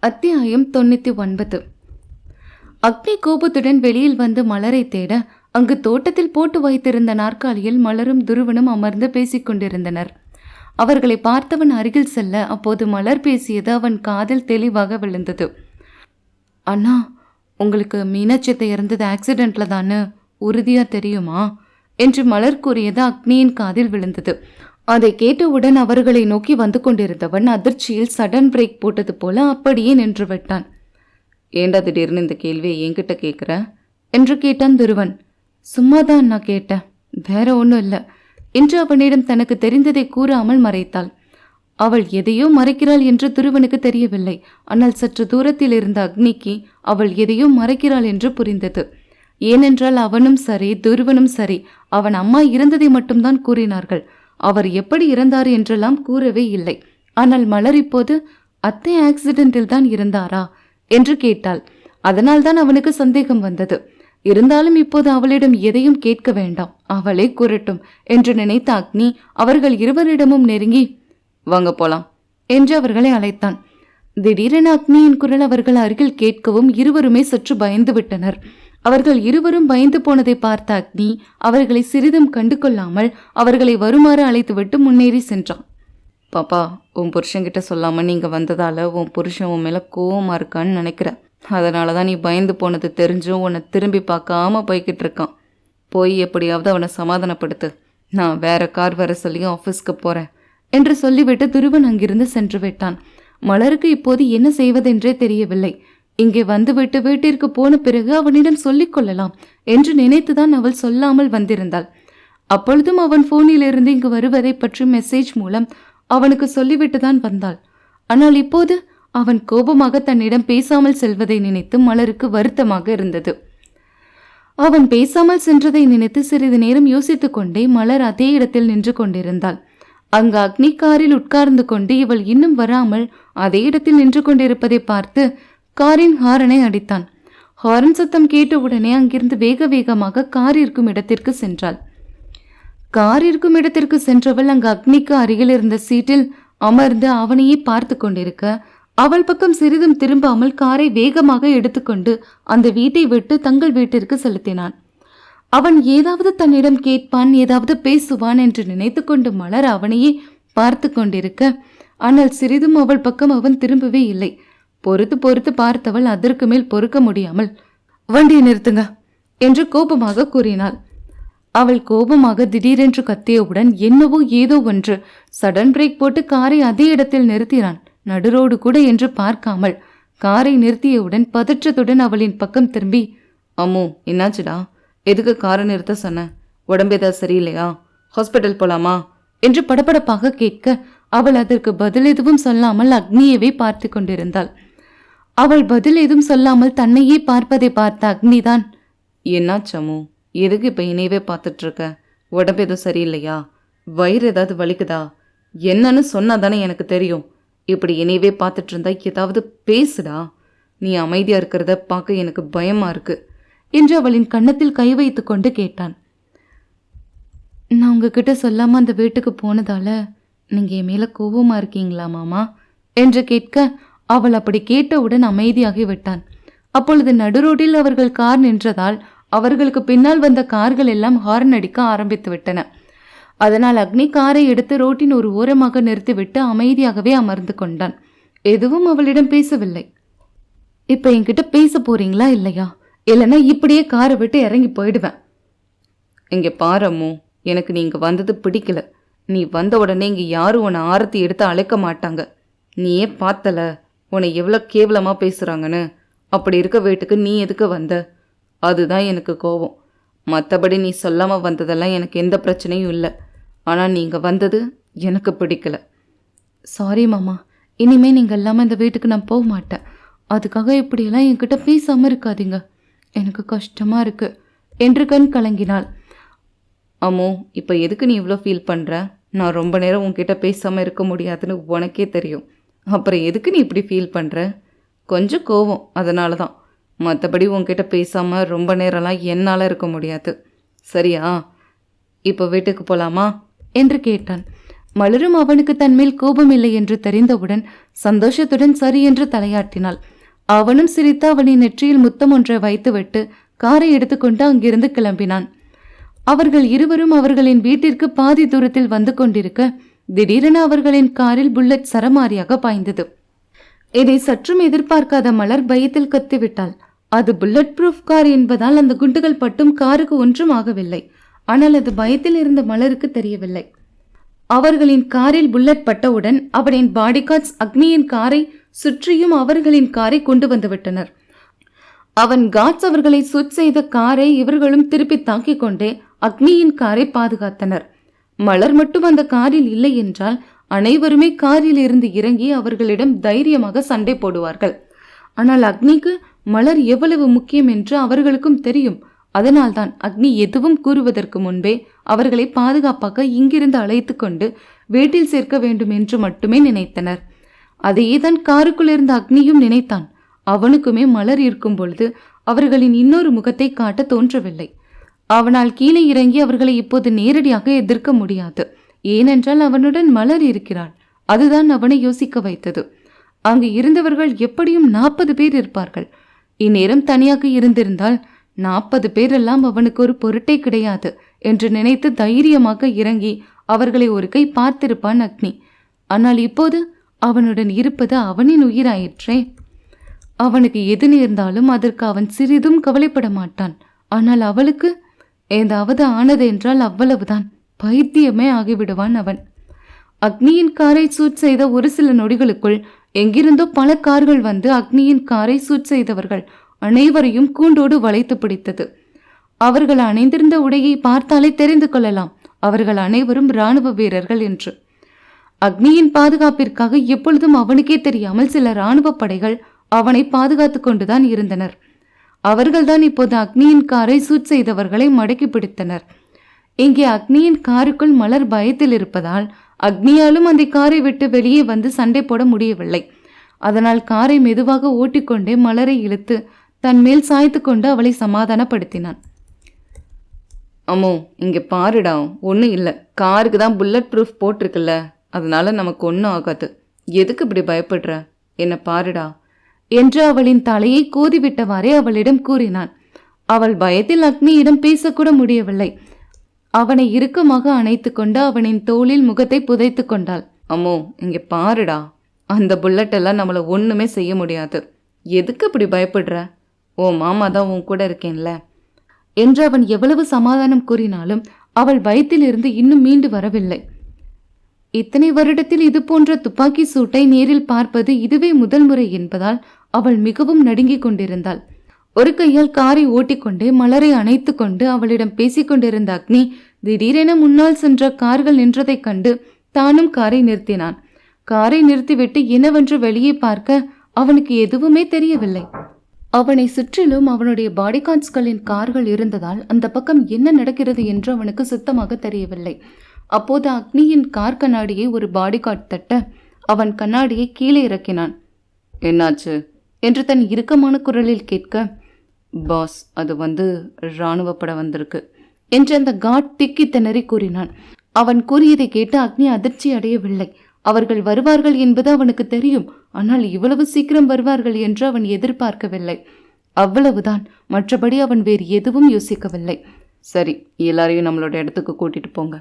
அத்தியாயம் 99. அக்னி கோபத்துடன் வெளியில் வந்து மலரை தேட அங்கு தோட்டத்தில் போட்டு வைத்திருந்த நாற்காலியில் மலரும் துருவனும் அமர்ந்து பேசிக் கொண்டிருந்தனர். அவர்களை பார்த்தவன் அருகில் செல்ல அப்போது மலர் பேசியது அவன் காதில் தெளிவாக விழுந்தது. அண்ணா, உங்களுக்கு மீனாட்சியத்தை இறந்தது ஆக்சிடென்ட்ல தானே உறுதியா தெரியுமா என்று மலர் கூறியது அக்னியின் காதில் விழுந்தது. அதை கேட்டவுடன் அவர்களை நோக்கி வந்து கொண்டிருந்தவன் அதிர்ச்சியில் சடன் பிரேக் போட்டது போல அப்படியே நின்று விட்டான். ஏண்டா திடீர்னு இந்த கேள்வியை என்கிட்ட கேட்குற என்று கேட்டான் துருவன். சும்மாதான் நான் கேட்டேன், வேற ஒன்றும் இல்லை என்று அவனிடம் தனக்கு தெரிந்ததை கூறாமல் மறைத்தாள். அவள் எதையோ மறைக்கிறாள் என்று துருவனுக்கு தெரியவில்லை. ஆனால் சற்று தூரத்தில் இருந்த அக்னிக்கு அவள் எதையோ மறைக்கிறாள் என்று புரிந்தது. ஏனென்றால் அவனும் சரி துருவனும் சரி அவன் அம்மா இருந்ததை மட்டும்தான் கூறினார்கள். அவர் எப்படி இறந்தார் என்றெல்லாம் கூறவே இல்லை. ஆனால் மலர் இப்போது அத்தை ஆக்சிடென்டில் தான் இருந்தாரா என்று கேட்டாள். அதனால்தான் அவனுக்கு சந்தேகம் வந்தது. இருந்தாலும் இப்போது அவளிடம் எதையும் கேட்க வேண்டாம், அவளே கூறட்டும் என்று நினைத்த அக்னி அவர்கள் இருவரிடமும் நெருங்கி வாங்க போலாம் என்று அவர்களை அழைத்தான். திடீரென அக்னியின் குரல் அவர்கள் அருகில் கேட்கவும் இருவருமே சற்று பயந்து விட்டனர். அவர்கள் இருவரும் பயந்து போனதை பார்த்த அக்னி அவர்களை சிறிதும் கண்டு கொள்ளாமல் அவர்களை வருமாறு அழைத்துவிட்டு முன்னேறி சென்றான். பாப்பா, உன் புருஷன்கிட்ட சொல்லாம நீங்க வந்ததால உன் புருஷன் உன் மேல கோவமா இருக்கான்னு நினைக்கிறேன். அதனாலதான் நீ பயந்து போனது தெரிஞ்சும் உன்னை திரும்பி பார்க்காம போய்கிட்டு இருக்கான். போய் எப்படியாவது அவனை சமாதானப்படுத்து. நான் வேற கார் வர சொல்லி ஆஃபீஸ்க்கு போறேன் என்று சொல்லிவிட்டு துருவன் அங்கிருந்து சென்று விட்டான். மலருக்கு இப்போது என்ன செய்வதென்றே தெரியவில்லை. இங்கே வந்துவிட்டு வீட்டிற்கு போன பிறகு அவனிடம் சொல்லிக் கொள்ளலாம் என்று நினைத்துதான் அவள் சொல்லாமல் வந்திருந்தாள். அப்பொழுதும் அவன் போனிலிருந்து இங்கு வருவதை பற்றி மெசேஜ் மூலம் அவனுக்கு சொல்லிவிட்டு தான் வந்தாள். ஆனால் இப்போது அவன் கோபமாக தன்னிடம் பேசாமல் செல்வதை நினைத்து மலருக்கு வருத்தமாக இருந்தது. அவன் பேசாமல் சென்றதை நினைத்து சிறிது நேரம் யோசித்துக் கொண்டே மலர் அதே இடத்தில் நின்று கொண்டிருந்தாள். அங்கு அக்னி காரில் உட்கார்ந்து கொண்டு இவள் இன்னும் வராமல் அதே இடத்தில் நின்று கொண்டிருப்பதை பார்த்து காரின் ஹாரனை அடித்தான். ஹாரன் சத்தம் கேட்டவுடனே அங்கிருந்து வேக வேகமாக கார் இருக்கும் இடத்திற்கு சென்றாள். கார் இருக்கும் இடத்திற்கு சென்றவள் அங்கு அக்னிக்கு அருகில் இருந்த சீட்டில் அமர்ந்து அவனையே பார்த்து கொண்டிருக்க அவள் பக்கம் சிறிதும் திரும்பாமல் காரை வேகமாக எடுத்துக்கொண்டு அந்த வீட்டை விட்டு தங்கள் வீட்டிற்கு செலுத்தினான். அவன் ஏதாவது தன்னிடம் கேட்பான், ஏதாவது பேசுவான் என்று நினைத்து கொண்டு மலர் அவனையே பார்த்து கொண்டிருக்க ஆனால் சிறிதும் அவள் பக்கம் அவன் திரும்பவே இல்லை. பொறுத்து பொறுத்து பார்த்தவள் அதற்கு மேல் பொறுக்க முடியாமல் வண்டியை நிறுத்துங்க என்று கோபமாக கூறினாள். அவள் கோபமாக திடீரென்று கத்தியவுடன் என்னவோ ஏதோ ஒன்று சடன் பிரேக் போட்டு காரை அதே இடத்தில் நிறுத்தினான். நடுரோடு கூட என்று பார்க்காமல் காரை நிறுத்தியவுடன் பதற்றத்துடன் அவளின் பக்கம் திரும்பி, அம்மோ என்னாச்சுடா, எதுக்கு காரை நிறுத்த சொன்ன, உடம்பு ஏதாவது சரியில்லையா, ஹாஸ்பிட்டல் போலாமா என்று படபடப்பாக கேட்க அவள் அதற்கு பதில் எதுவும் சொல்லாமல் அக்னியவே பார்த்து கொண்டிருந்தாள். அவள் பதில் எதுவும் சொல்லாமல் தன்னையே பார்ப்பதை பார்த்த அக்னிதான், என்னாச்சமோ, எதுக்கு இப்ப இணையவே பார்த்துட்டு இருக்க, உடம்பு எதுவும் சரியில்லையா, வயிறு ஏதாவது வலிக்குதா, என்னன்னு சொன்னாதானே எனக்கு தெரியும், இப்படி இணையவே பார்த்துட்டு இருந்தா ஏதாவது பேசுடா, நீ அமைதியா இருக்கிறத பார்க்க எனக்கு பயமா இருக்கு என்று அவளின் கன்னத்தில் கை வைத்து கொண்டு கேட்டான். நான் உங்ககிட்ட சொல்லாம அந்த வீட்டுக்கு போனதால நீங்க என் மேல கோபமா இருக்கீங்களா மாமா என்று கேட்க அவள் அப்படி கேட்டவுடன் அமைதியாகி விட்டான். அப்பொழுது நடுரோட்டில் அவர்கள் கார் நின்றதால் அவர்களுக்கு பின்னால் வந்த கார்கள் எல்லாம் ஹார்ன் அடிக்க ஆரம்பித்து விட்டன. அதனால் அக்னி காரை எடுத்து ரோட்டின் ஒரு ஓரமாக நிறுத்திவிட்டு அமைதியாகவே அமர்ந்து கொண்டான். எதுவும் அவளிடம் பேசவில்லை. இப்ப என்கிட்ட பேச போறீங்களா இல்லையா, இல்லைன்னா இப்படியே காரை விட்டு இறங்கி போயிடுவேன். இங்க பாரம்மோ, எனக்கு நீங்க வந்தது பிடிக்கல. நீ வந்த உடனே இங்க யாரும் உன்னை ஆரத்தி எடுத்து அழைக்க மாட்டாங்க. நீயே பார்த்தல உன்னை எவ்வளோ கேவலமா பேசுறாங்கன்னு. அப்படி இருக்க வீட்டுக்கு நீ எதுக்கு வந்த, அதுதான் எனக்கு கோபம். மற்றபடி நீ சொல்லாம வந்ததெல்லாம் எனக்கு எந்த பிரச்சனையும் இல்லை. ஆனால் நீங்க வந்தது எனக்கு பிடிக்கல. சாரி மாமா, இனிமே நீங்க இல்லாம இந்த வீட்டுக்கு நான் போக மாட்டேன். அதுக்காக இப்படியெல்லாம் என்கிட்ட பேசாம இருக்காதீங்க, எனக்கு கஷ்டமா இருக்கு என்று கண் கலங்கினாள். அம்மோ, இப்போ எதுக்கு நீ இவ்வளோ ஃபீல் பண்ணுற, நான் ரொம்ப நேரம் உன்கிட்ட பேசாமல் இருக்க முடியாதுன்னு உனக்கே தெரியும். அப்புறம் எதுக்கு நீ இப்படி ஃபீல் பண்ணுற, கொஞ்சம் கோவம் அதனால தான். மற்றபடி உன்கிட்ட பேசாமல் ரொம்ப நேரம்லாம் என்னால் இருக்க முடியாது. சரியா, இப்போ வீட்டுக்கு போகலாமா என்று கேட்டான். மலரும் அவனுக்கு தன்மேல் கோபம் இல்லை என்று தெரிந்தவுடன் சந்தோஷத்துடன் சரி என்று தலையாட்டினாள். அவனும் சிரித்து அவளின் நெற்றியில் முத்தம் ஒன்றை வைத்துவிட்டு காரை எடுத்துக்கொண்டு அங்கிருந்து கிளம்பினான். அவர்கள் இருவரும் அவர்களின் வீட்டிற்கு பாதி தூரத்தில் வந்து கொண்டிருக்க திடீரென அவர்களின் காரில் புல்லட் சரமாரியாக பாய்ந்தது. இதை சற்றும் எதிர்பார்க்காத மலர் பயத்தில் கத்திவிட்டாள். அது புல்லட் ப்ரூஃப் கார் என்பதால் அந்த குண்டுகள் பட்டும் காருக்கு ஒன்றும் ஆகவில்லை. ஆனால் அது பயத்தில் இருந்த மலருக்கு தெரியவில்லை. அவர்களின் காரில் புல்லட் பட்டவுடன் அவனின் பாடிகார்ட்ஸ் அக்னியின் காரை சுற்றியும் அவர்களின் காரை கொண்டு வந்து விட்டனர். அவன் காட்ஸ் அவர்களை சுட் செய்த காரை இவர்களும் திருப்பி தாக்கிக் கொண்டே அக்னியின் காரை பாதுகாத்தனர். மலர் மட்டும் அந்த காரில் இல்லை என்றால் அனைவருமே காரில் இருந்து இறங்கி அவர்களிடம் தைரியமாக சண்டை போடுவார்கள். ஆனால் அக்னிக்கு மலர் எவ்வளவு முக்கியம் என்று அவர்களுக்கும் தெரியும். அதனால்தான் அக்னி எதுவும் கூறுவதற்கு முன்பே அவர்களை பாதுகாப்பாக இங்கிருந்து அழைத்து கொண்டு வீட்டில் சேர்க்க வேண்டும் என்று மட்டுமே நினைத்தனர். அதையேதான் காருக்குள் இருந்த அக்னியும் நினைத்தான். அவனுக்குமே மலர் இருக்கும் பொழுது அவர்களின் இன்னொரு முகத்தை காட்ட தோன்றவில்லை. அவனால் கீழே இறங்கி அவர்களை இப்போது நேரடியாக எதிர்க்க முடியாது. ஏனென்றால் அவனுடன் மலர் இருக்கிறாள். அதுதான் அவனை யோசிக்க வைத்தது. அங்கு இருந்தவர்கள் எப்படியும் 40 பேர் இருப்பார்கள். இந்நேரம் தனியாக இருந்திருந்தால் 40 பேரெல்லாம் அவனுக்கு ஒரு பொருட்டே கிடையாது என்று நினைத்து தைரியமாக இறங்கி அவர்களை ஒரு கை பார்த்திருப்பான் அக்னி. ஆனால் இப்போது அவனுடன் இருப்பது அவனின் உயிராயிற்றே. அவனுக்கு எது நேர்ந்தாலும் அதற்கு அவன் சிறிதும் கவலைப்பட மாட்டான். ஆனால் அவளுக்கு ஏதாவது ஆனது என்றால் அவ்வளவுதான், பைத்தியமே ஆகிவிடுவான் அவன். அக்னியின் காரை சூட் செய்த ஒரு சில நொடிகளுக்குள் எங்கிருந்தோ பல கார்கள் வந்து அக்னியின் காரை சூட் செய்தவர்கள் அனைவரையும் கூண்டோடு வளைத்து பிடித்தது. அவர்கள் அணிந்திருந்த உடையை பார்த்தாலே தெரிந்து கொள்ளலாம் அவர்கள் அனைவரும் இராணுவ வீரர்கள் என்று. அக்னியின் பாதுகாப்பிற்காக எப்பொழுதும் அவனுக்கே தெரியாமல் சில இராணுவ படைகள் அவனை பாதுகாத்து கொண்டுதான் இருந்தனர். அவர்கள்தான் இப்போது அக்னியின் காரை சூட் செய்தவர்களை மடக்கி பிடித்தனர். இங்கே அக்னியின் காருக்குள் மலர் பயத்தில் இருப்பதால் அக்னியாலும் அந்த காரை விட்டு வெளியே வந்து சண்டை போட முடியவில்லை. அதனால் காரை மெதுவாக ஓட்டிக்கொண்டே மலரை இழுத்து தன் மேல் சாய்த்து கொண்டு அவளை சமாதானப்படுத்தினான். அம்மோ, இங்கே பாருடா, ஒன்றும் இல்லை, காருக்கு தான் புல்லட் ப்ரூஃப் போட்டிருக்குல்ல, அதனால நமக்கு ஒன்றும் ஆகாது. எதுக்கு இப்படி பயப்படுற? என்ன பாருடா என்று அவளின் தலையை கோதிவிட்டவாறே அவளிடம் கூறினான். அவள் பயத்தில் அக்னியிடம் பேசக்கூட முடியவில்லை. அவனை இறுக்கமாக அணைத்து கொண்டு அவனின் தோளில் முகத்தை புதைத்து கொண்டாள். அம்மோ, இங்கே பாருடா, அந்த புல்லட் எல்லாம் நம்மளை ஒன்றுமே செய்ய முடியாது. எதுக்கு இப்படி பயப்படுற? ஓ மாமா தான் உன் கூட இருக்கேன்ல என்று அவன் எவ்வளவு சமாதானம் கூறினாலும் அவள் பயத்தில் இருந்து இன்னும் மீண்டு வரவில்லை. இத்தனை வருடத்தில் இது போன்ற துப்பாக்கி சூட்டை நேரில் பார்ப்பது இதுவே முதல் முறை என்பதால் அவள் மிகவும் நடுங்கிக் கொண்டிருந்தாள். ஒரு கையால் காரை ஓட்டிக்கொண்டே மலரை அணைத்து கொண்டு அவளிடம் பேசிக்கொண்டிருந்த அக்னி திடீரென முன்னால் சென்ற கார்கள் நின்றதைக் கண்டு தானும் காரை நிறுத்தினான். காரை நிறுத்திவிட்டு என்னவென்று வெளியே பார்க்க அவனுக்கு எதுவுமே தெரியவில்லை. அவனை சுற்றிலும் அவனுடைய பாடிகார்ட்ஸ்களின் கார்கள் இருந்ததால் அந்த பக்கம் என்ன நடக்கிறது என்று அவனுக்கு சுத்தமாக தெரியவில்லை. அப்போது அக்னியின் கார் கண்ணாடியை ஒரு பாடிகார்ட் தட்ட அவன் கண்ணாடியை கீழே இறக்கினான். என்னாச்சு என்று தன் இறுக்கமான குரலில் கேட்க, பாஸ், அது இராணுவ படம் வந்திருக்கு என்று அந்த காட் திக்கி திணறி கூறினான். அவன் கூறியதை கேட்டு அக்னி அதிர்ச்சி அடையவில்லை. அவர்கள் வருவார்கள் என்பது அவனுக்கு தெரியும். ஆனால் இவ்வளவு சீக்கிரம் வருவார்கள் என்று அவன் எதிர்பார்க்கவில்லை. அவ்வளவுதான், மற்றபடி அவன் வேறு எதுவும் யோசிக்கவில்லை. சரி, எல்லாரையும் நம்மளோட இடத்துக்கு கூட்டிட்டு போங்க.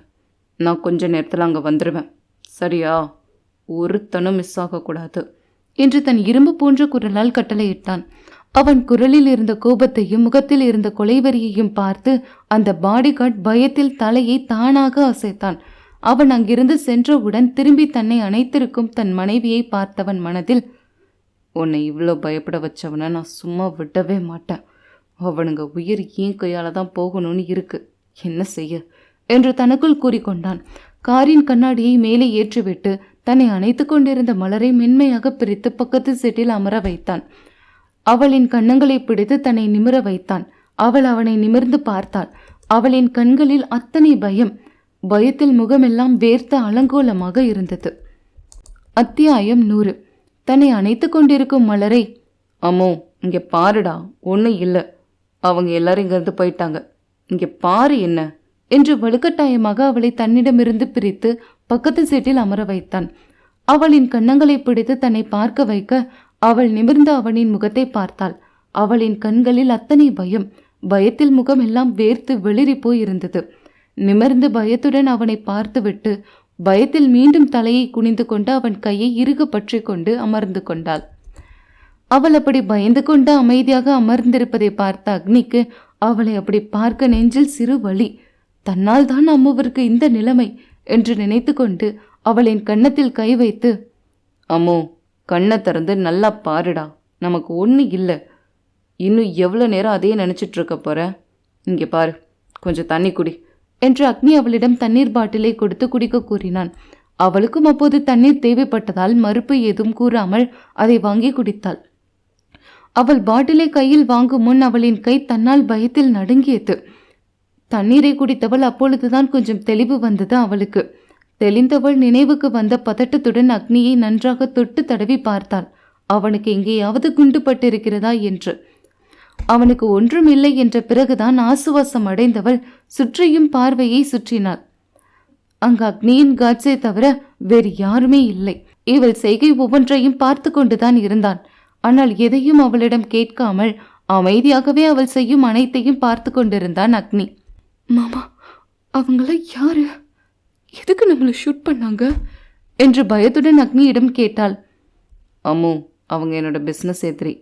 நான் கொஞ்ச நேரத்தில் அங்கே வந்துடுவேன், சரியா? ஒருத்தனும் மிஸ் ஆகக்கூடாது என்று தன் இரும்பு போன்ற குரலால் கட்டளையிட்டான். அவன் குரலில் இருந்த கோபத்தையும் முகத்தில் இருந்த கொலைவெறியையும் பார்த்து அந்த பாடிகார்ட் பயத்தில் தலையை தானாக அசைத்தான். அவன் அங்கிருந்து சென்றவுடன் திரும்பி தன்னை அணைத்திருக்கும் தன் மனைவியை பார்த்தவன் மனதில், உன்னை இவ்வளோ பயப்பட வச்சவனை நான் சும்மா விடவே மாட்டேன். அவனுங்க உயிர் ஏன் கையால தான் போகணும்னு இருக்கு, என்ன செய்ய என்று தனக்குள் கூறிக்கொண்டான். காரின் கண்ணாடியை மேலே ஏற்றிவிட்டு தன்னை அணைத்து கொண்டிருந்த மலரை மென்மையாக பிரித்து பக்கத்து சீட்டில் அமர வைத்தான். அவளின் கன்னங்களை பிடித்து தன்னை நிமிர வைத்தான். அவள் அவனை நிமிர்ந்து பார்த்தாள். அவளின் கண்களில் அத்தனை பயம். பயத்தில் முகமெல்லாம் வேர்த்த அலங்கோலமாக இருந்தது. அத்தியாயம் 100. தன்னை அணைத்து கொண்டிருக்கும் மலரை, அம்மோ, இங்கே பாருடா, ஒன்றும் இல்லை, அவங்க எல்லாரும் இங்கிருந்து போயிட்டாங்க, இங்கே பாரு என்ன என்று வலுக்கட்டாயமாக அவளை தன்னிடமிருந்து பிரித்து பக்கத்து சீட்டில் அமர வைத்தான். அவளின் கன்னங்களை பிடித்து தன்னை பார்க்க வைக்க அவள் நிமிர்ந்து அவனின் முகத்தை பார்த்தாள். அவளின் கண்களில் அத்தனை பயம். பயத்தில் முகம் எல்லாம் வேர்த்து வெளிரி போயிருந்தது. நிமிர்ந்து பயத்துடன் அவனை பார்த்துவிட்டு பயத்தில் மீண்டும் தலையை குனிந்து கொண்டு அவன் கையை இறுக பற்றி கொண்டு அமர்ந்து கொண்டாள். அவள் அப்படி பயந்து கொண்டு அமைதியாக அமர்ந்திருப்பதை பார்த்த அக்னிக்கு அவளை அப்படி பார்க்க நெஞ்சில் சிறு வலி. தன்னால் தான் அம்முவிற்கு இந்த நிலைமை என்று நினைத்து கொண்டு அவளின் கன்னத்தில் கை வைத்து, அம்மோ, கண்ணை திறந்து நல்லா பாருடா, நமக்கு ஒன்று இல்லை, இன்னும் எவ்வளோ நேரம் அதே நினச்சிட்டு இருக்க போற, இங்கே பாரு, கொஞ்சம் தண்ணி குடி என்று அக்னி அவளிடம் தண்ணீர் பாட்டிலை கொடுத்து குடிக்க கூறினான். அவளுக்கும் அப்போது தண்ணீர் தேவைப்பட்டதால் மறுப்பு ஏதும் கூறாமல் அதை வாங்கி குடித்தாள். அவள் பாட்டிலை கையில் வாங்கும் முன் அவளின் கை தன்னால் பயத்தில் நடுங்கியது. தண்ணீரை குடித்தவள் அப்பொழுதுதான் கொஞ்சம் தெளிவு வந்தது அவளுக்கு. தெளிந்தவள் நினைவுக்கு வந்த பதட்டத்துடன் அக்னியை நன்றாக தொட்டு தடவி பார்த்தாள். அவனுக்கு எங்கேயாவது குண்டு பட்டிருக்கிறதா என்று. அவனுக்கு ஒன்றும் இல்லை என்ற பிறகுதான் ஆசுவாசம் அடைந்தவள் சுற்றியும் பார்வையை சுற்றினாள். அங்கு அக்னியின் காட்சை தவிர வேறு யாருமே இல்லை. இவள் செய்கை ஒவ்வொன்றையும் பார்த்து கொண்டுதான் இருந்தான். ஆனால் எதையும் அவளிடம் கேட்காமல் அமைதியாகவே அவள் செய்யும் அனைத்தையும் பார்த்து கொண்டிருந்தான் அக்னி. மாமா, அவங்கள யாரு, எதுக்கு நம்மளை ஷூட் பண்ணாங்க என்று பயத்துடன் அக்னியிடம் கேட்டாள். அம்மு, அவங்க என்னோட பிஸ்னஸ் எதிரி.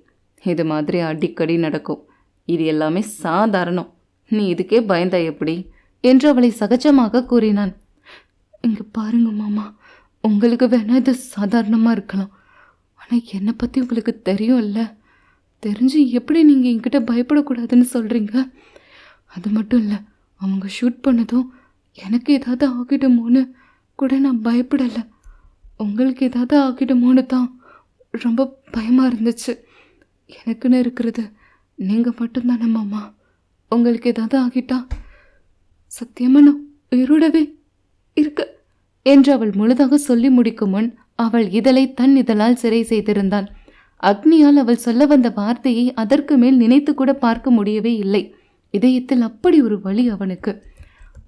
இது மாதிரி அடிக்கடி நடக்கும். இது எல்லாமே சாதாரணம். நீ இதுக்கே பயந்தா எப்படி என்று அவளை சகஜமாக கூறினான். இங்க பாருங்க மாமா, உங்களுக்கு வேணா இது சாதாரணமாக இருக்கலாம். ஆனால் என்னை பற்றி உங்களுக்கு தெரியும் இல்லை? தெரிஞ்சு எப்படி நீங்கள் என்கிட்ட பயப்படக்கூடாதுன்னு சொல்கிறீங்க? அது மட்டும் இல்லை, அவங்க ஷூட் பண்ணதும் எனக்கு ஏதாவது ஆகிடுமோன்னு கூட நான் பயப்படலை. உங்களுக்கு ஏதாவது ஆகிடுமோன்னு தான் ரொம்ப பயமாக இருந்துச்சு. எனக்குன்னு இருக்கிறது நீங்கள் மட்டும்தானே மாமா. உங்களுக்கு ஏதாவது ஆகிட்டா சத்தியமாக நான் உயிரோடவே இருக்க என்று அவள் முழுதாக சொல்லி முடிக்கும் முன் அவள் இதழை தன் இதழால் சிறை செய்திருந்தாள். அக்னியால் அவள் சொல்ல வந்த வார்த்தையை அதற்கு மேல் நினைத்து கூட பார்க்க முடியவே இல்லை. இதயத்தில் அப்படி ஒரு வலி அவனுக்கு.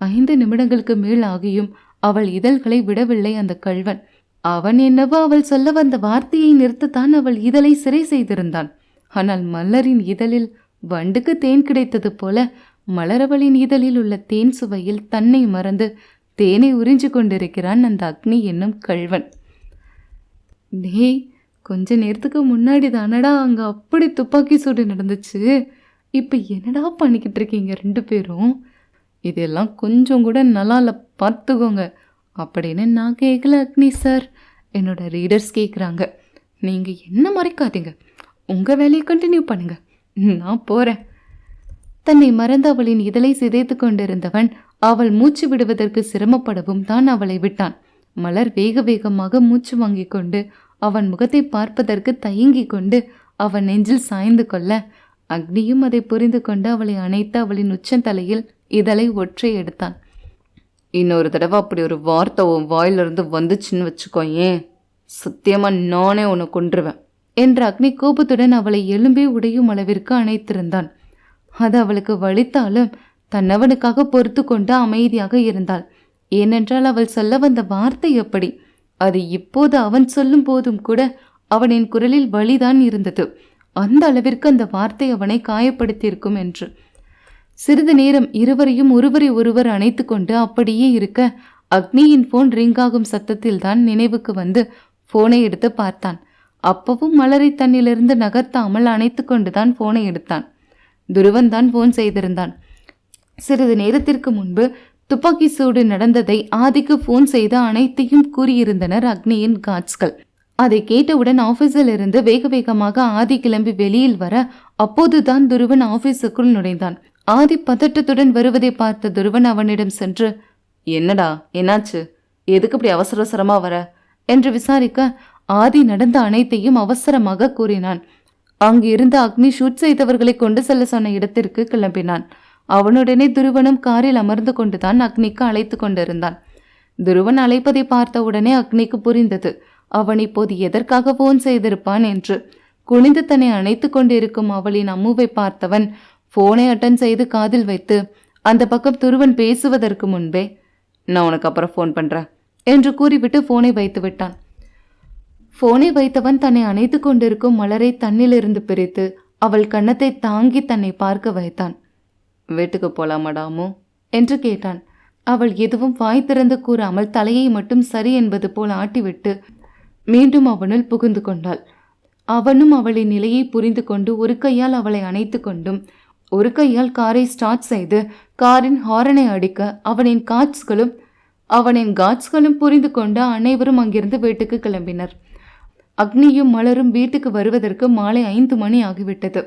5 நிமிடங்களுக்கு மேல் ஆகியும் அவள் இதழ்களை விடவில்லை அந்த கள்வன். அவன் என்னவோ அவள் சொல்ல வந்த வார்த்தையை நிறுத்தத்தான் அவள் இதழை சிறை செய்திருந்தான். ஆனால் மலரின் இதழில் வண்டுக்கு தேன் கிடைத்தது போல மலரவளின் இதழில் உள்ள தேன் சுவையில் தன்னை மறந்து தேனை உறிஞ்சு கொண்டிருக்கிறான் அந்த அக்னி என்னும் கள்வன். டேய், கொஞ்ச நேரத்துக்கு முன்னாடி தானடா அங்கே அப்படி துப்பாக்கி சூடு நடந்துச்சு. இப்போ என்னடா பண்ணிக்கிட்டு இருக்கீங்க 2 பேரும்? இதெல்லாம் கொஞ்சம் கூட நல்லா இல்லை, பார்த்துக்கோங்க அப்படின்னு நான் கேட்கல அக்னி சார். என்னோட ரீடர்ஸ் கேட்குறாங்க. நீங்கள் என்ன மறைக்காதீங்க, உங்கள் வேலையை கண்டினியூ பண்ணுங்க, நான் போகிறேன். தன்னை மறந்து அவளின் இதழை சிதைத்து கொண்டிருந்தவன் அவள் மூச்சு விடுவதற்கு சிரமப்படவும் தான் அவளை விட்டான். மலர் வேக வேகமாக மூச்சு வாங்கி கொண்டு அவன் முகத்தை பார்ப்பதற்கு தயங்கி கொண்டு அவன் நெஞ்சில் சாய்ந்து கொள்ள அக்னியும் அதை புரிந்து கொண்டு அவளை அணைத்து அவளின் உச்சந்தலையில் இதழை ஒற்றை எடுத்தான். இன்னொரு தடவை அப்படி ஒரு வார்த்தை உன் வாயிலிருந்து வந்துச்சுன்னு வச்சுக்கோ, ஏன் சத்தியமா நானே உன்னை கொன்றுவேன் என்ற அக்னி கோபத்துடன் அவளை எலும்பே உடையும் அளவிற்கு அணைத்திருந்தான். அது அவளுக்கு வலித்தாலும் தன்னவனுக்காக பொறுத்து கொண்டு அமைதியாக இருந்தாள். ஏனென்றால் அவள் சொல்ல வந்த வார்த்தை எப்படி, அது இப்போது அவன் சொல்லும் போதும் கூட அவனின் குரலில் வலிதான் இருந்தது. அந்த அளவிற்கு அந்த வார்த்தை அவனை காயப்படுத்தியிருக்கும் என்று. சிறிது நேரம் இருவரையும் ஒருவரை ஒருவர் அணைத்து கொண்டு அப்படியே இருக்க அக்னியின் போன் ரிங்காகும் சத்தத்தில் தான் நினைவுக்கு வந்து போனை எடுத்து பார்த்தான். அப்பவும் மலரை தன்னிலிருந்து நகர்த்தாமல் அணைத்து கொண்டுதான் போனை எடுத்தான். துருவன் தான் போன் செய்திருந்தான். சிறிது நேரத்திற்கு முன்பு துப்பாக்கி சூடு நடந்ததை ஆதிக்கு போன் செய்து அனைத்தையும் கூறியிருந்தனர் அக்னியின் காட்ஸ்கள். அதை கேட்டவுடன் ஆபீஸில் இருந்து வேக வேகமாக ஆதி கிளம்பி வெளியில் வர அப்போதுதான் துருவன் ஆபீஸுக்குள் நுழைந்தான். ஆதி பதட்டத்துடன் வருவதை பார்த்த துருவன் அவனிடம் சென்று, என்னடா, என்னாச்சு, எதுக்கு இப்படி அவசர அவசரமா வர என்று விசாரிக்க ஆதி நடந்த அனைத்தையும் அவசரமாக கூறினான். அங்கு இருந்த அக்னி ஷூட் செய்தவர்களை கொண்டு செல்ல சொன்ன இடத்திற்கு கிளம்பினான். அவனுடனே துருவனும் காரில் அமர்ந்து கொண்டுதான் அக்னிக்கு அழைத்து கொண்டிருந்தான். துருவன் அழைப்பதை பார்த்த உடனே அக்னிக்கு புரிந்தது அவன் இப்போது எதற்காக போன் செய்திருப்பான் என்று. குனிந்து தன்னை அணைத்து கொண்டிருக்கும் அவளின் அம்முவை பார்த்தவன் போனை அட்டன் செய்து காதில் வைத்து அந்த பக்கம் துருவன் பேசுவதற்கு முன்பே, நான் உனக்கு அப்புறம் ஃபோன் பண்ணுறேன், என்று கூறிவிட்டு போனை வைத்து விட்டான். போனை வைத்தவன் தன்னை அணைத்து கொண்டிருக்கும் மலரை தன்னிலிருந்து பிரித்து அவள் கன்னத்தை தாங்கி தன்னை பார்க்க வைத்தான். வீட்டுக்கு போலாமடாமோ என்று கேட்டான். அவள் எதுவும் வாய் திறந்து கூறாமல் தலையை மட்டும் சரி என்பது போல் ஆட்டிவிட்டு மீண்டும் அவனுள் புகுந்து கொண்டாள். அவனும் அவளின் நிலையை புரிந்து கொண்டு ஒரு கையால் அவளை அணைத்து கொண்டும் ஒரு கையால் காரை ஸ்டார்ட் செய்து காரின் ஹாரனை அடிக்க அவனின் காட்ஸ்களும் புரிந்து கொண்டு அனைவரும் அங்கிருந்து வீட்டுக்கு கிளம்பினர். அக்னியும் மலரும் வீட்டுக்கு வருவதற்கு மாலை 5 மணி ஆகிவிட்டது.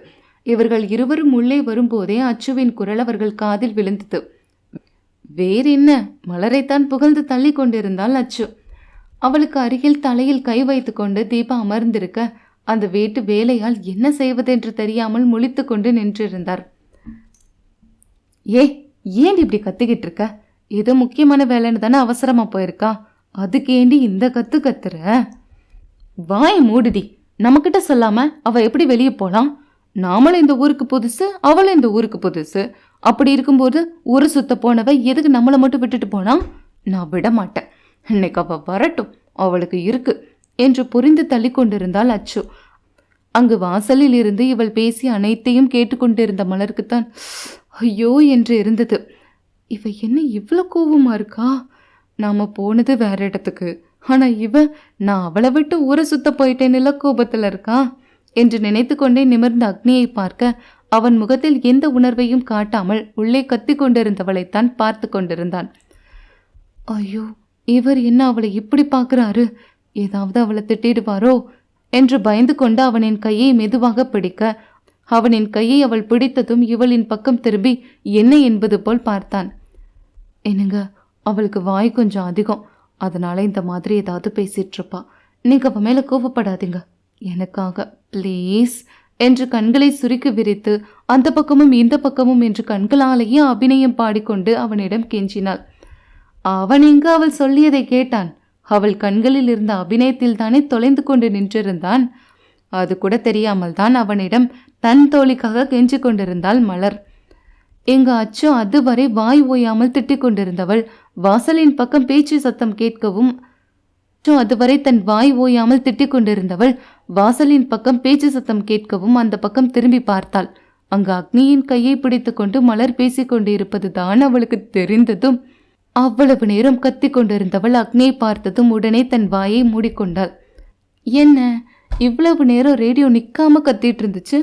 இவர்கள் இருவரும் உள்ளே வரும்போதே அச்சுவின் குரல் அவர்கள் காதில் விழுந்தது. வேறென்ன, மலரைத்தான் புகழ்ந்து தள்ளி கொண்டிருந்தாள் அச்சு. அவளுக்கு அருகில் தலையில் கை வைத்து கொண்டு தீபா அமர்ந்திருக்க அந்த வீட்டு வேலையால் என்ன செய்வதென்று தெரியாமல் முழித்து கொண்டு நின்றிருந்தார். ஏன் இப்படி கத்திக்கிட்டு இருக்க? ஏதோ முக்கியமான வேலைன்னு தானே அவசரமா போயிருக்கா, அதுக்கு ஏண்டி இந்த கத்துற? வாய மூடுடி. நம்மக்கிட்ட சொல்லாம அவ எப்படி வெளியே போலாம்? நாமளும் இந்த ஊருக்கு புதுசு, அவளும் இந்த ஊருக்கு புதுசு. அப்படி இருக்கும்போது ஊரை சுத்த போனவ எதுக்கு நம்மளை மட்டும் விட்டுட்டு போனா? நான் விட மாட்டேன். இன்னைக்கு அவ வரட்டும், அவளுக்கு இருக்கு என்று புரிந்து தள்ளி கொண்டிருந்தாள் அச்சு. அங்கு வாசலில் இருந்து இவள் பேசி அனைத்தையும் கேட்டுக்கொண்டிருந்த மலருக்குத்தான் ஐயோ என்று இருந்தது. இவ என்ன இவ்வளோ கோபமா இருக்கா? நாம போனது வேற இடத்துக்கு, ஆனா நான் அவளை விட்டு ஊரை சுத்த போயிட்டேன்னு கோபத்துல இருக்கா என்று நினைத்து கொண்டே நிமிர்ந்த அக்னியை பார்க்க அவன் முகத்தில் எந்த உணர்வையும் காட்டாமல் உள்ளே கத்தி கொண்டிருந்தவளைத்தான் பார்த்து கொண்டிருந்தான். ஐயோ, இவர் என்ன அவளை இப்படி பார்க்கிறாரு? ஏதாவது அவளை திட்டிடுவாரோ என்று பயந்து கொண்டு அவனின் கையை மெதுவாக பிடிக்க அவனின் கையை அவள் பிடித்ததும் இவளின் பக்கம் திரும்பி என்ன என்பது போல் பார்த்தான். என்னங்க, அவளுக்கு வாய் கொஞ்சம் அதிகம், அதனால இந்த மாதிரி ஏதாவது பேசிட்டு இருப்பா. நீங்க அவ மேல கோபப்படாதீங்க, எனக்காக ப்ளீஸ் என்று கண்களை சுருக்கி விரித்து அந்த பக்கமும் இந்த பக்கமும் என்று கண்களாலேயே அபிநயம் பாடிக்கொண்டு அவனிடம் கெஞ்சினாள். அவன் எங்கு அவள் சொல்லியதை கேட்டான்? அவள் கண்களில் இருந்த அபிநயத்தில் தானே தொலைந்து கொண்டு நின்றிருந்தான். அது கூட தெரியாமல் தான் அவனிடம் தன் தோழிக்காக கெஞ்சி கொண்டிருந்தாள் மலர். எங்க அச்சு அதுவரை வாய் ஓயாமல் திட்டிக் கொண்டிருந்தவள் வாசலின் பக்கம் பேச்சு சத்தம் கேட்கவும் அதுவரை தன் வாய் ஓயாமல் திட்டிக் கொண்டிருந்தவள் வாசலின் பக்கம் பேச்சு சத்தம் கேட்கவும் அந்த பக்கம் திரும்பி பார்த்தாள். அங்கு அக்னியின் கையை பிடித்து கொண்டு மலர் பேசிக் கொண்டு இருப்பது தான் அவளுக்கு தெரிந்ததும் அவ்வளவு நேரம் கத்தி கொண்டிருந்தவள் அக்னியை பார்த்ததும் உடனே தன் வாயை மூடிக்கொண்டாள். என்ன, இவ்வளவு நேரம் ரேடியோ நிற்காம கத்திட்டு இருந்துச்சு,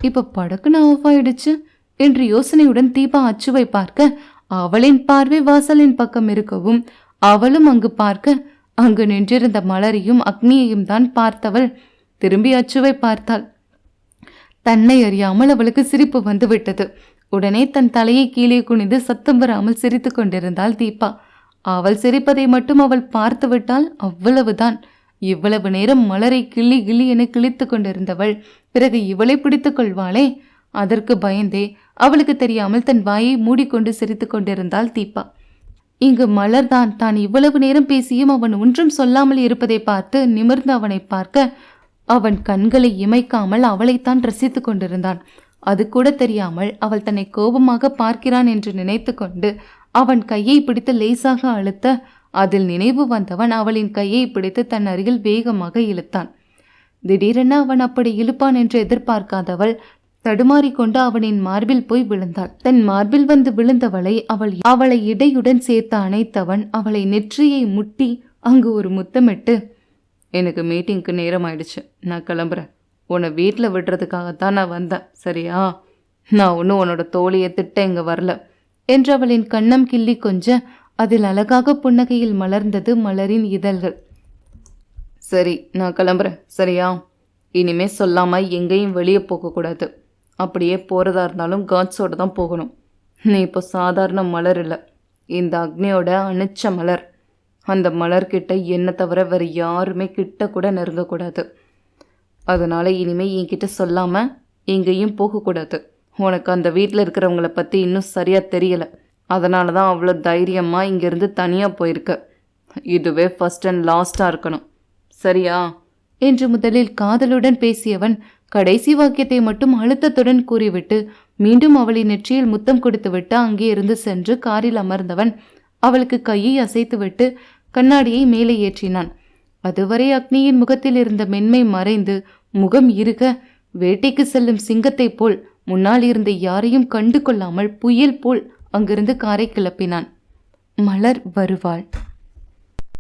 இப்ப படக்குன்னு ஆஃப் ஆயிடுச்சு என்று யோசனையுடன் தீபா அச்சுவை பார்க்க அவளின் பார்வை வாசலின் பக்கம் இருக்கவும் அவளும் அங்கு பார்க்க அங்கு நின்றிருந்த மலரையும் அக்னியையும் தான் பார்த்தவள் திரும்பி அச்சுவை பார்த்தாள். தன்னை அறியாமல் அவளுக்கு சிரிப்பு வந்து விட்டது. உடனே தன் தலையை கீழே குனிந்து சத்தம் வராமல் சிரித்து கொண்டிருந்தாள் தீபா. அவள் சிரிப்பதை மட்டும் அவள் பார்த்து விட்டால் அவ்வளவுதான். இவ்வளவு நேரம் மலரை கிள்ளி கிள்ளி என கிழித்து கொண்டிருந்தவள் பிறகு இவளை பிடித்து கொள்வாளே, அதற்கு பயந்தே அவளுக்கு தெரியாமல் தன் வாயை மூடிக்கொண்டு சிரித்து கொண்டிருந்தாள் தீபா. இங்கு மலர் தான் இவ்வளவு நேரம் பேசியும் அவன் ஒன்றும் சொல்லாமல் இருப்பதை பார்த்து நிமிர்ந்து அவனை பார்க்க அவன் கண்களை இமைக்காமல் அவளைத்தான் ரசித்து கொண்டிருந்தான். அது கூட தெரியாமல் அவள் தன்னை கோபமாக பார்க்கிறான் என்று நினைத்து கொண்டு அவன் கையை பிடித்து லேசாக அழுத்த அதில் நினைவு வந்தவன் அவளின் கையை பிடித்து தன் அருகில் வேகமாக இழுத்தான். திடீரென அவன் அப்படி இழுப்பான் என்று எதிர்பார்க்காதவள் தடுமாறிக்கொண்டு அவனின் மார்பில் போய் விழுந்தாள். தன் மார்பில் வந்து விழுந்தவளை அவளை இடையுடன் சேர்த்து அணைத்தவன் அவளை நெற்றியை முட்டி அங்கு ஒரு முத்தமிட்டு, எனக்கு மீட்டிங்க்கு நேரம் ஆயிடுச்சு, நான் கிளம்புறேன். உன்னை வீட்டில் விடுறதுக்காகத்தான் நான் வந்தேன், சரியா? நான் ஒன்றும் உன்னோட தோழியை திட்ட இங்கே வரல என்று அவளின் கண்ணம் கிள்ளி கொஞ்ச அதில் அழகாக புன்னகையில் மலர்ந்தது மலரின் இதழ்கள். சரி, நான் கிளம்புறேன், சரியா? இனிமே சொல்லாமல் எங்கேயும் வெளியே போகக்கூடாது. அப்படியே போகிறதா இருந்தாலும் காட்ஸோடு தான் போகணும். நீ இப்போ சாதாரண மலர் இல்லை, இந்த அக்னியோட அணிச்ச மலர். அந்த மலர்கிட்ட என்னை தவிர வேறு யாருமே கிட்ட கூட நெருங்கக்கூடாது. அதனால் இனிமேல் என்கிட்ட சொல்லாமல் எங்கேயும் போகக்கூடாது. உனக்கு அந்த வீட்டில் இருக்கிறவங்கள பற்றி இன்னும் சரியாக தெரியலை, அதனால தான் அவ்வளோ தைரியமாக இங்கேருந்து தனியாக போயிருக்க. இதுவே ஃபர்ஸ்ட் அண்ட் லாஸ்ட்டாக இருக்கணும், சரியா? என்று முதலில் காதலுடன் பேசியவன் கடைசி வாக்கியத்தை மட்டும் அழுத்தத்துடன் கூறிவிட்டு மீண்டும் அவளின் நெற்றியில் முத்தம் கொடுத்துவிட்டு அங்கே இருந்து சென்று காரில் அமர்ந்தவன் அவளுக்கு கையை அசைத்துவிட்டு கண்ணாடியை மேலே ஏற்றினான். அதுவரை அக்னியின் முகத்தில் இருந்த மென்மை மறைந்து முகம் இறுக வேட்டைக்கு செல்லும் சிங்கத்தைப் போல் முன்னால் இருந்த யாரையும் கண்டு கொள்ளாமல் புயல் போல் அங்கிருந்து காரை கிளப்பினான். மலர் வருவாள்.